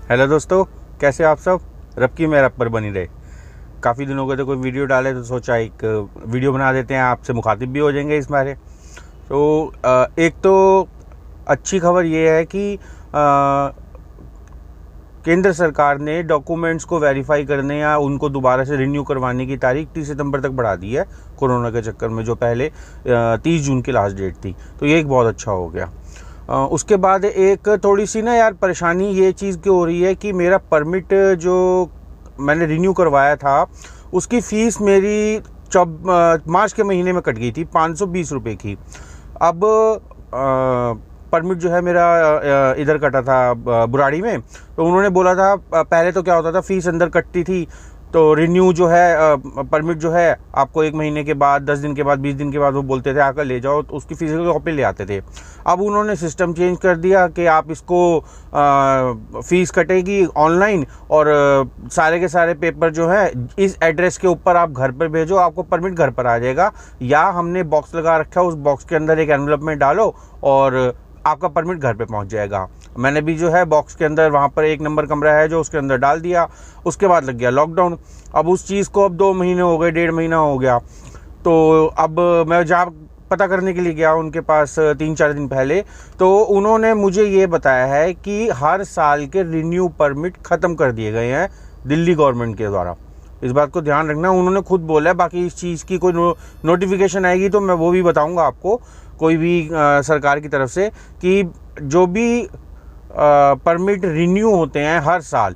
Hello दोस्तों, कैसे आप सब। रब की मेहर आप पर बनी रहे। काफ़ी दिन हो गए थे कोई वीडियो डाले, तो सोचा एक वीडियो बना देते हैं, आपसे मुखातिब भी हो जाएंगे इस बारे। तो एक तो अच्छी खबर ये है कि केंद्र सरकार ने डॉक्यूमेंट्स को वेरीफाई करने या उनको दोबारा से रिन्यू करवाने की तारीख 30 सितंबर तक बढ़ा दी है, कोरोना के चक्कर में, जो पहले 30 जून की लास्ट डेट थी। तो ये एक बहुत अच्छा हो गया। उसके बाद एक थोड़ी सी ना यार परेशानी ये चीज़ की हो रही है कि मेरा परमिट जो मैंने रिन्यू करवाया था उसकी फ़ीस मेरी मार्च के महीने में कट गई थी 520 रुपये की। अब परमिट जो है मेरा इधर कटा था बुराड़ी में। तो उन्होंने बोला था, पहले तो क्या होता था, फ़ीस अंदर कटती थी, तो रिन्यू जो है परमिट जो है आपको 1 महीने के बाद, 10 दिन के बाद, 20 दिन के बाद वो बोलते थे आकर ले जाओ, तो उसकी फिजिकल कॉपी ले आते थे। अब उन्होंने सिस्टम चेंज कर दिया कि आप इसको फ़ीस कटेगी ऑनलाइन, और सारे के सारे पेपर जो है इस एड्रेस के ऊपर आप घर पर भेजो, आपको परमिट घर पर आ जाएगा, या हमने बॉक्स लगा रखा है, उस बॉक्स के अंदर एक एनवलप में डालो और आपका परमिट घर पे पहुंच जाएगा। मैंने भी जो है बॉक्स के अंदर, वहाँ पर 1 नंबर कमरा है जो, उसके अंदर डाल दिया। उसके बाद लग गया लॉकडाउन। अब उस चीज़ को अब 2 महीने हो गए, 1.5 महीना हो गया। तो अब मैं जहाँ पता करने के लिए गया उनके पास 3-4 दिन पहले, तो उन्होंने मुझे ये बताया है कि हर साल के रिन्यू परमिट ख़त्म कर दिए गए हैं दिल्ली गवर्नमेंट के द्वारा। इस बात को ध्यान रखना, उन्होंने खुद बोला है। बाकी इस चीज़ की कोई नोटिफिकेशन आएगी तो मैं वो भी बताऊंगा आपको, कोई भी सरकार की तरफ से, कि जो भी परमिट रिन्यू होते हैं हर साल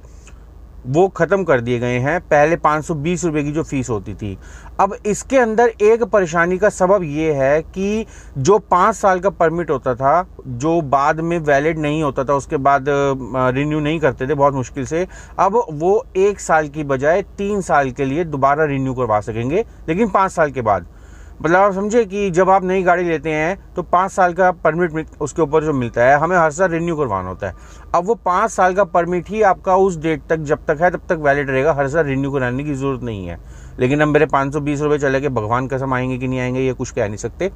वो ख़त्म कर दिए गए हैं। पहले 520 रुपये की जो फ़ीस होती थी। अब इसके अंदर एक परेशानी का सबब ये है कि जो 5 साल का परमिट होता था, जो बाद में वैलिड नहीं होता था, उसके बाद रिन्यू नहीं करते थे बहुत मुश्किल से, अब वो 1 साल की बजाय 3 साल के लिए दोबारा रिन्यू करवा सकेंगे, लेकिन 5 साल के बाद। मतलब आप समझे कि जब आप नई गाड़ी लेते हैं तो 5 साल का परमिट उसके ऊपर जो मिलता है, हमें हर साल रिन्यू करवाना होता है। अब वो 5 साल का परमिट ही आपका उस डेट तक, जब तक है तब तक वैलिड रहेगा, हर साल रिन्यू कराने की ज़रूरत नहीं है। लेकिन अब मेरे 520 रुपये चले गए, भगवान कसम आएंगे कि नहीं आएंगे ये कुछ कह नहीं सकते।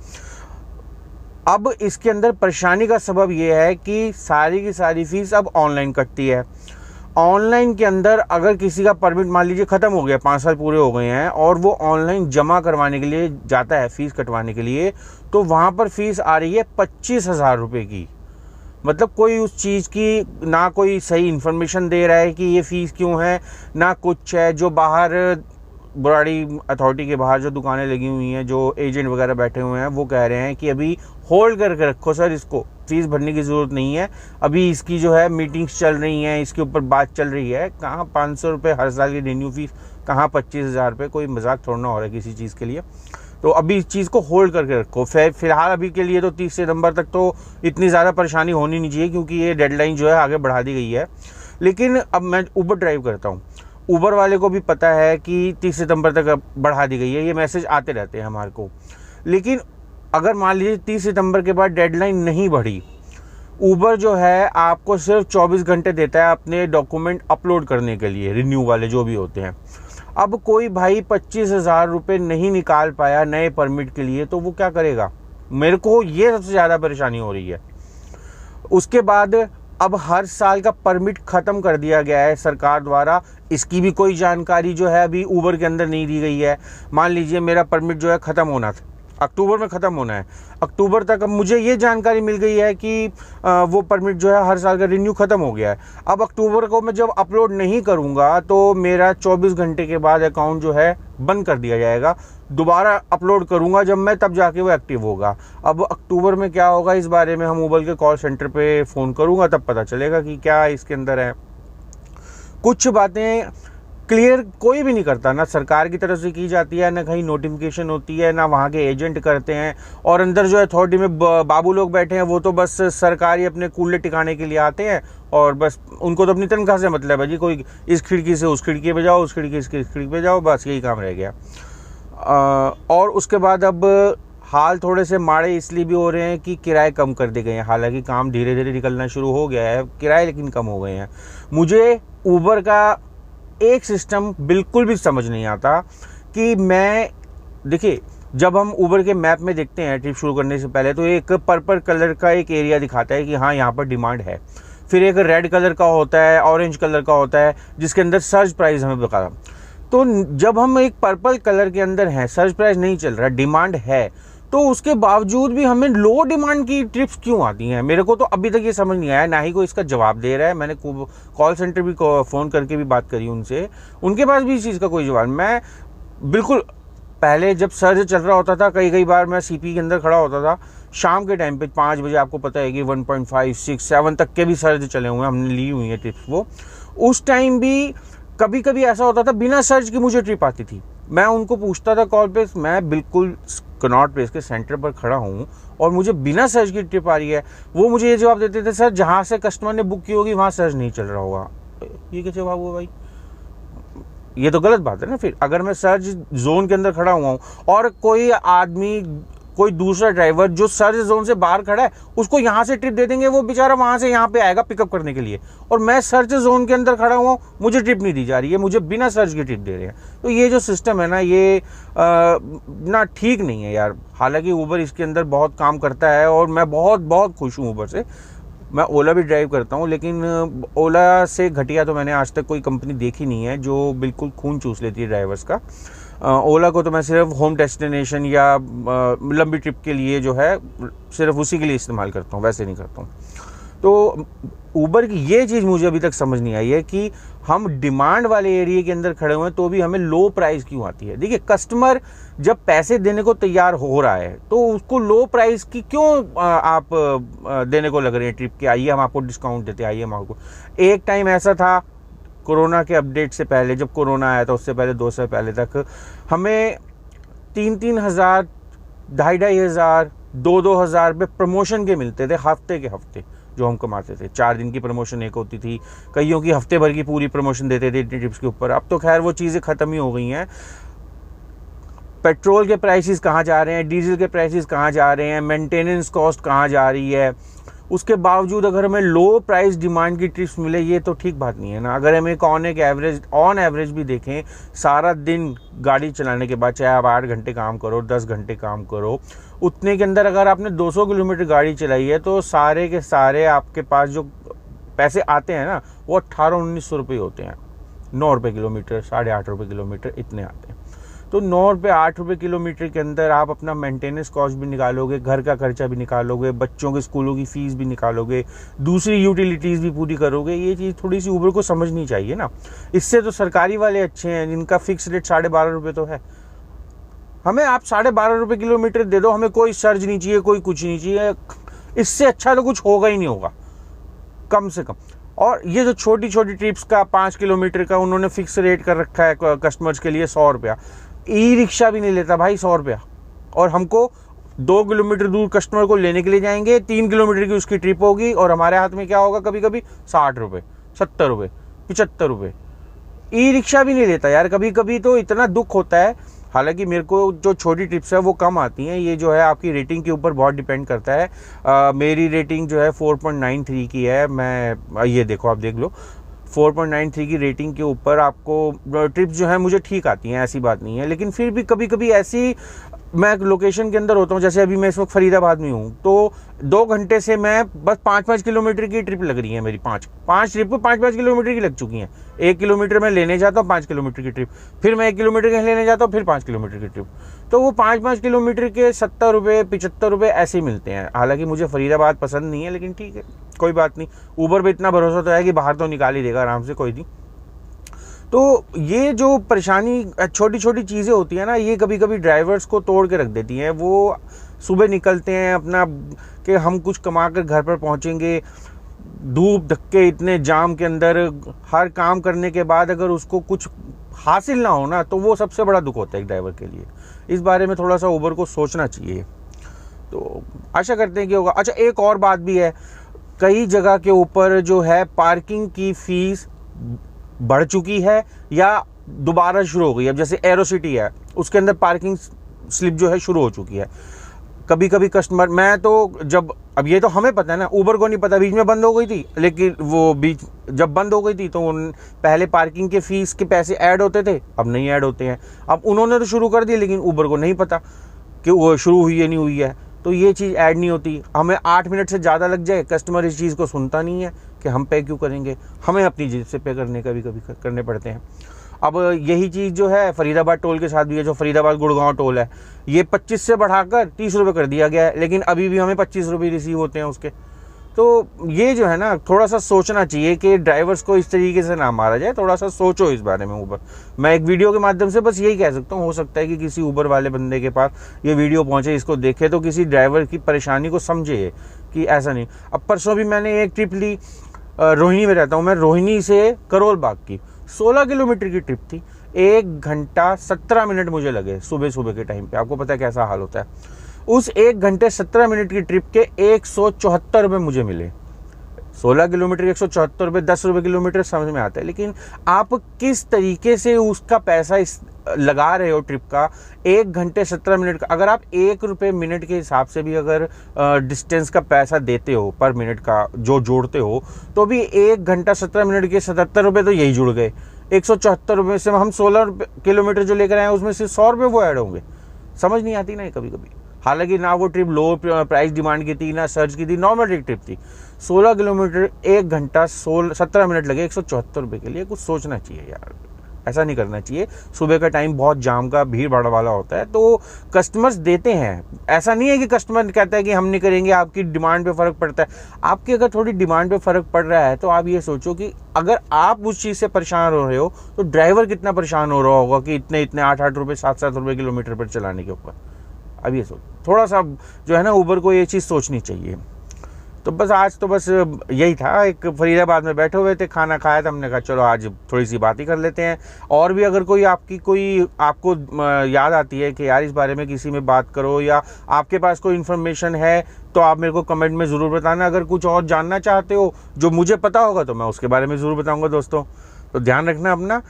अब इसके अंदर परेशानी का सबब ये है कि सारी की सारी फीस अब ऑनलाइन कटती है। ऑनलाइन के अंदर अगर किसी का परमिट मान लीजिए ख़त्म हो गया, 5 साल पूरे हो गए हैं, और वो ऑनलाइन जमा करवाने के लिए जाता है फ़ीस कटवाने के लिए, तो वहाँ पर फ़ीस आ रही है 25,000 रुपये की। मतलब कोई उस चीज़ की ना कोई सही इन्फॉर्मेशन दे रहा है कि ये फ़ीस क्यों है, ना कुछ है। जो बाहर बुराड़ी अथॉरिटी के बाहर जो दुकानें लगी हुई हैं, जो एजेंट वगैरह बैठे हुए हैं, वो कह रहे हैं कि अभी होल्ड करके रखो सर, इसको फ़ीस भरने की ज़रूरत नहीं है, अभी इसकी जो है मीटिंग्स चल रही हैं, इसके ऊपर बात चल रही है। कहाँ 500 रुपये हर साल की रिन्यू फीस, कहाँ 25,000 रुपये, कोई मजाक थोड़ा ना हो रहा है किसी चीज़ के लिए। तो अभी इस चीज़ को होल्ड करके रखो। फिलहाल अभी के लिए तो 30 सितंबर तक तो इतनी ज़्यादा परेशानी होनी नहीं चाहिए, क्योंकि ये डेडलाइन जो है आगे बढ़ा दी गई है। लेकिन अब मैं ऊबर ड्राइव करता हूँ, ऊबर वाले को भी पता है कि 30 सितंबर तक बढ़ा दी गई है, ये मैसेज आते रहते हैं हमारे को। लेकिन अगर मान लीजिए 30 सितंबर के बाद डेडलाइन नहीं बढ़ी, ऊबर जो है आपको सिर्फ 24 घंटे देता है अपने डॉक्यूमेंट अपलोड करने के लिए, रिन्यू वाले जो भी होते हैं। अब कोई भाई 25,000 रुपये नहीं निकाल पाया नए परमिट के लिए, तो वो क्या करेगा? मेरे को ये सबसे ज़्यादा परेशानी हो रही है। उसके बाद अब हर साल का परमिट ख़त्म कर दिया गया है सरकार द्वारा। इसकी भी कोई जानकारी जो है अभी ऊबर के अंदर नहीं दी गई है। मान लीजिए मेरा परमिट जो है ख़त्म होना था, अक्टूबर में ख़त्म होना है, अक्टूबर तक अब मुझे ये जानकारी मिल गई है कि वो परमिट जो है हर साल का रिन्यू ख़त्म हो गया है। अब अक्टूबर को मैं जब अपलोड नहीं करूँगा तो मेरा 24 घंटे के बाद अकाउंट जो है बंद कर दिया जाएगा। दोबारा अपलोड करूँगा जब मैं, तब जाके वो एक्टिव होगा। अब अक्टूबर में क्या होगा इस बारे में हम ऊबर के कॉल सेंटर पे फ़ोन करूँगा, तब पता चलेगा कि क्या इसके अंदर है। कुछ बातें क्लियर कोई भी नहीं करता, ना सरकार की तरफ से की जाती है, ना कहीं नोटिफिकेशन होती है, ना वहाँ के एजेंट करते हैं। और अंदर जो अथॉरिटी में बाबू लोग बैठे हैं, वो तो बस सरकारी अपने कूल्हे टिकाने के लिए आते हैं, और बस उनको तो अपनी तनख्वाह से मतलब है जी, कोई इस खिड़की से उस खिड़की पे जाओ, उस खिड़की से इस खिड़की पे जाओ, बस यही काम रह गया। और उसके बाद अब हाल थोड़े से माड़े इसलिए भी हो रहे हैं कि किराए कम कर दिए गए हैं। हालांकि काम धीरे धीरे निकलना शुरू हो गया है, किराए लेकिन कम हो गए हैं। मुझे ऊबर का एक सिस्टम बिल्कुल भी समझ नहीं आता कि मैं, देखिए जब हम ऊबर के मैप में देखते हैं ट्रिप शुरू करने से पहले, तो एक पर्पल कलर का एक एरिया दिखाता है कि हाँ यहाँ पर डिमांड है। फिर एक रेड कलर का होता है, ऑरेंज कलर का होता है, जिसके अंदर सर्च प्राइस हमें बता। तो जब हम एक पर्पल कलर के अंदर हैं, सर्च प्राइस नहीं चल रहा, डिमांड है, तो उसके बावजूद भी हमें लो डिमांड की ट्रिप्स क्यों आती हैं? मेरे को तो अभी तक ये समझ नहीं आया, ना ही कोई इसका जवाब दे रहा है। मैंने कॉल सेंटर भी फ़ोन करके भी बात करी उनसे, उनके पास भी इस चीज़ का कोई जवाब। मैं बिल्कुल पहले जब सर्ज चल रहा होता था, कई बार मैं सीपी के अंदर खड़ा होता था शाम के टाइम पे 5 बजे, आपको पता है कि 1.5, 6, 7 तक के भी सर्ज चले हुए हैं, हमने ली हुई है ट्रिप्स। वो उस टाइम भी कभी कभी ऐसा होता था बिना सर्च की मुझे ट्रिप आती थी। मैं उनको पूछता था कॉल पे, मैं बिल्कुल कनॉट प्लेस के सेंटर पर खड़ा हूँ और मुझे बिना सर्च की ट्रिप आ रही है। वो मुझे ये जवाब देते थे, सर जहाँ से कस्टमर ने बुक की होगी वहाँ सर्च नहीं चल रहा होगा। ये क्या जवाब हुआ भाई? ये तो गलत बात है ना। फिर अगर मैं सर्च जोन के अंदर खड़ा हुआ हूँ और कोई आदमी, कोई दूसरा ड्राइवर जो सर्च जोन से बाहर खड़ा है, उसको यहाँ से ट्रिप दे देंगे, वो बेचारा वहाँ से यहाँ पे आएगा पिकअप करने के लिए, और मैं सर्च जोन के अंदर खड़ा हुआ हूँ, मुझे ट्रिप नहीं दी जा रही है, मुझे बिना सर्च की ट्रिप दे रहे हैं। तो ये जो सिस्टम है ना, ये ना ठीक नहीं है यार। हालांकि ऊबर इसके अंदर बहुत काम करता है और मैं बहुत खुश हूँ ऊबर से। मैं ओला भी ड्राइव करता हूँ, लेकिन ओला से घटिया तो मैंने आज तक कोई कंपनी देखी नहीं है जो बिल्कुल खून चूस लेती है ड्राइवर्स का। ओला को तो मैं सिर्फ होम डेस्टिनेशन या लंबी ट्रिप के लिए जो है सिर्फ उसी के लिए इस्तेमाल करता हूँ, वैसे नहीं करता हूँ। तो ऊबर की ये चीज़ मुझे अभी तक समझ नहीं आई है कि हम डिमांड वाले एरिया के अंदर खड़े हुए हैं तो भी हमें लो प्राइस क्यों आती है। देखिए, कस्टमर जब पैसे देने को तैयार हो रहा है तो उसको लो प्राइस की क्यों आप देने को लग रहे हैं ट्रिप के? आइए हम आपको डिस्काउंट देते हैं, आइए हम आपको। एक टाइम ऐसा था कोरोना के अपडेट से पहले, जब कोरोना आया था उससे पहले 2 साल पहले तक, हमें 3-3 हज़ार, 2,500 हज़ार, 2-2 हज़ार रुपये प्रमोशन के मिलते थे, हफ्ते के हफ्ते जो हम कमाते थे। 4 दिन की प्रमोशन एक होती थी, कईयों की हफ्ते भर की पूरी प्रमोशन देते थे ट्रिप्स के ऊपर। अब तो खैर वो चीज़ें ख़त्म ही हो गई हैं। पेट्रोल के प्राइसेस कहाँ जा रहे हैं, डीजल के प्राइसेस कहाँ जा रहे हैं, मेंटेनेंस कॉस्ट कहाँ जा रही है, उसके बावजूद अगर हमें लो प्राइस डिमांड की ट्रिप्स मिले, ये तो ठीक बात नहीं है ना। अगर हम एक ऑन एवरेज भी देखें, सारा दिन गाड़ी चलाने के बाद, चाहे आप 8 घंटे काम करो, 10 घंटे काम करो, उतने के अंदर अगर आपने 200 किलोमीटर गाड़ी चलाई है तो सारे के सारे आपके पास जो पैसे आते हैं ना, वो 1800-1900 रुपये होते हैं। 9 रुपये किलोमीटर, 8.5 रुपये किलोमीटर इतने आते हैं। तो 9 रुपये 8 रुपये किलोमीटर के अंदर आप अपना मेंटेनेंस कॉस्ट भी निकालोगे, घर का खर्चा भी निकालोगे, बच्चों के स्कूलों की फ़ीस भी निकालोगे, दूसरी यूटिलिटीज़ भी पूरी करोगे। ये चीज़ थोड़ी सी ऊबर को समझनी चाहिए ना। इससे तो सरकारी वाले अच्छे हैं जिनका फिक्स रेट 12.5 रुपये तो है। हमें आप 12.5 रुपये किलोमीटर दे दो, हमें कोई सर्ज नहीं चाहिए, कोई कुछ नहीं चाहिए। इससे अच्छा तो कुछ होगा ही नहीं होगा, कम से कम। और ये जो छोटी छोटी ट्रिप्स का 5 किलोमीटर का उन्होंने फिक्स रेट कर रखा है कस्टमर्स के लिए 100 रुपया। ई रिक्शा भी नहीं लेता भाई 100 रुपया, और हमको 2 किलोमीटर दूर कस्टमर को लेने के लिए जाएंगे, 3 किलोमीटर की उसकी ट्रिप होगी और हमारे हाथ में क्या होगा, कभी कभी 60 रुपये, 70 रुपये, 75 रुपये। ई रिक्शा भी नहीं लेता यार कभी कभी, तो इतना दुख होता है। हालांकि मेरे को जो छोटी ट्रिप्स है वो कम आती हैं, ये जो है आपकी रेटिंग के ऊपर बहुत डिपेंड करता है। मेरी रेटिंग जो है 4.93 की है। मैं ये देखो, आप देख लो, 4.93 की रेटिंग के ऊपर आपको ट्रिप्स जो है मुझे ठीक आती हैं, ऐसी बात नहीं है। लेकिन फिर भी कभी कभी ऐसी, मैं लोकेशन के अंदर होता हूँ, जैसे अभी मैं इस वक्त फरीदाबाद में हूँ, तो 2 घंटे से मैं बस 5-5 किलोमीटर की ट्रिप लग रही है मेरी। 5 ट्रिप 5-5 किलोमीटर की लग चुकी हैं। 1 किलोमीटर मैं लेने जाता हूँ 5 किलोमीटर की ट्रिप, फिर मैं 1 किलोमीटर के लेने जाता हूँ, फिर 5 किलोमीटर की ट्रिप। तो वो 5-5 किलोमीटर के 70 रुपये, 75 रुपये ऐसे मिलते हैं। हालांकि मुझे फरीदाबाद पसंद नहीं है, लेकिन ठीक है, कोई बात नहीं। ऊबर पे इतना भरोसा तो है कि बाहर तो निकाल ही देगा आराम से, कोई नहीं। तो ये जो परेशानी, छोटी छोटी चीज़ें होती हैं ना, ये कभी कभी ड्राइवर्स को तोड़ के रख देती हैं। वो सुबह निकलते हैं अपना कि हम कुछ कमा कर घर पर पहुंचेंगे, धूप धक्के इतने जाम के अंदर, हर काम करने के बाद अगर उसको कुछ हासिल ना हो ना, तो वो सबसे बड़ा दुख होता है एक ड्राइवर के लिए। इस बारे में थोड़ा सा ऊबर को सोचना चाहिए। तो आशा करते हैं कि होगा। अच्छा, एक और बात भी है, कई जगह के ऊपर जो है पार्किंग की फ़ीस बढ़ चुकी है या दोबारा शुरू हो गई है। अब जैसे एरो सिटी है, उसके अंदर पार्किंग स्लिप जो है शुरू हो चुकी है। कभी कभी कस्टमर, मैं तो जब, अब ये तो हमें पता है ना, ऊबर को नहीं पता, बीच में बंद हो गई थी, लेकिन वो बीच जब बंद हो गई थी तो पहले पार्किंग के फीस के पैसे ऐड होते थे, अब नहीं ऐड होते हैं। अब उन्होंने तो शुरू कर दिए, लेकिन ऊबर को नहीं पता कि वो शुरू हुई है नहीं हुई है, तो ये चीज़ ऐड नहीं होती। हमें 8 मिनट से ज़्यादा लग जाए, कस्टमर इस चीज़ को सुनता नहीं है कि हम पे क्यों करेंगे, हमें अपनी जेब से पे करने का भी कभी करने पड़ते हैं। अब यही चीज़ जो है फरीदाबाद टोल के साथ भी है, जो फरीदाबाद गुड़गांव टोल है, ये 25 से बढ़ाकर 30 रुपये कर दिया गया है, लेकिन अभी भी हमें 25 रुपये रिसीव होते हैं उसके। तो ये जो है ना, थोड़ा सा सोचना चाहिए कि ड्राइवर्स को इस तरीके से ना मारा जाए, थोड़ा सा सोचो इस बारे में ऊबर। मैं एक वीडियो के माध्यम से बस यही कह सकता हूँ, हो सकता है कि किसी ऊबर वाले बंदे के पास ये वीडियो पहुँचे, इसको देखे तो किसी ड्राइवर की परेशानी को समझे कि ऐसा नहीं। अब परसों भी मैंने एक ट्रिप ली, रोहिणी में रहता हूँ मैं, रोहिणी से करोल बाग की 16 किलोमीटर की ट्रिप थी। 1 घंटा 17 मिनट मुझे लगे सुबह के टाइम पे। आपको पता है कैसा हाल होता है। उस 1 घंटे 17 मिनट की ट्रिप के 174 रुपये मुझे मिले। 16 किलोमीटर 174 रुपये, 10 रुपये किलोमीटर समझ में आता है, लेकिन आप किस तरीके से उसका पैसा लगा रहे हो ट्रिप का। 1 घंटे 17 मिनट का, अगर आप 1 रुपये मिनट के हिसाब से भी अगर डिस्टेंस का पैसा देते हो पर मिनट का जो जोड़ते हो, तो भी 1 घंटा 17 मिनट के 77 रुपये तो यही जुड़ गए। 174 रुपये से हम 16 किलोमीटर जो लेकर आए उसमें से 100 रुपये वो ऐड होंगे। समझ नहीं आती ना कभी कभी। हालांकि ना वो ट्रिप लो प्राइस डिमांड की थी, ना सर्च की थी, नॉर्मल एक ट्रिप थी। 16 किलोमीटर 1 घंटा 17 मिनट लगे 174 रुपये के लिए। कुछ सोचना चाहिए यार, ऐसा नहीं करना चाहिए। सुबह का टाइम बहुत जाम का भीड़ भाड़ वाला होता है, तो कस्टमर्स देते हैं। ऐसा नहीं है कि कस्टमर कहता है कि हम नहीं करेंगे, आपकी डिमांड पे फ़र्क पड़ता है। आपकी अगर थोड़ी डिमांड पे फ़र्क पड़ रहा है तो आप ये सोचो कि अगर आप उस चीज़ से परेशान हो रहे हो तो ड्राइवर कितना परेशान हो रहा होगा कि इतने 8-8 रुपये 7-7 रुपये किलोमीटर पर चलाने के ऊपर। अब ये सोच, थोड़ा सा जो है ना ऊबर को ये चीज़ सोचनी चाहिए। तो बस आज तो बस यही था। एक फरीदाबाद में बैठे हुए थे, खाना खाया था, हमने कहा चलो आज थोड़ी सी बात ही कर लेते हैं। और भी अगर कोई आपको याद आती है कि यार इस बारे में किसी में बात करो, या आपके पास कोई इन्फॉर्मेशन है, तो आप मेरे को कमेंट में ज़रूर बताना। अगर कुछ और जानना चाहते हो जो मुझे पता होगा तो मैं उसके बारे में ज़रूर बताऊँगा दोस्तों। तो ध्यान रखना अपना,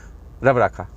रब रखा।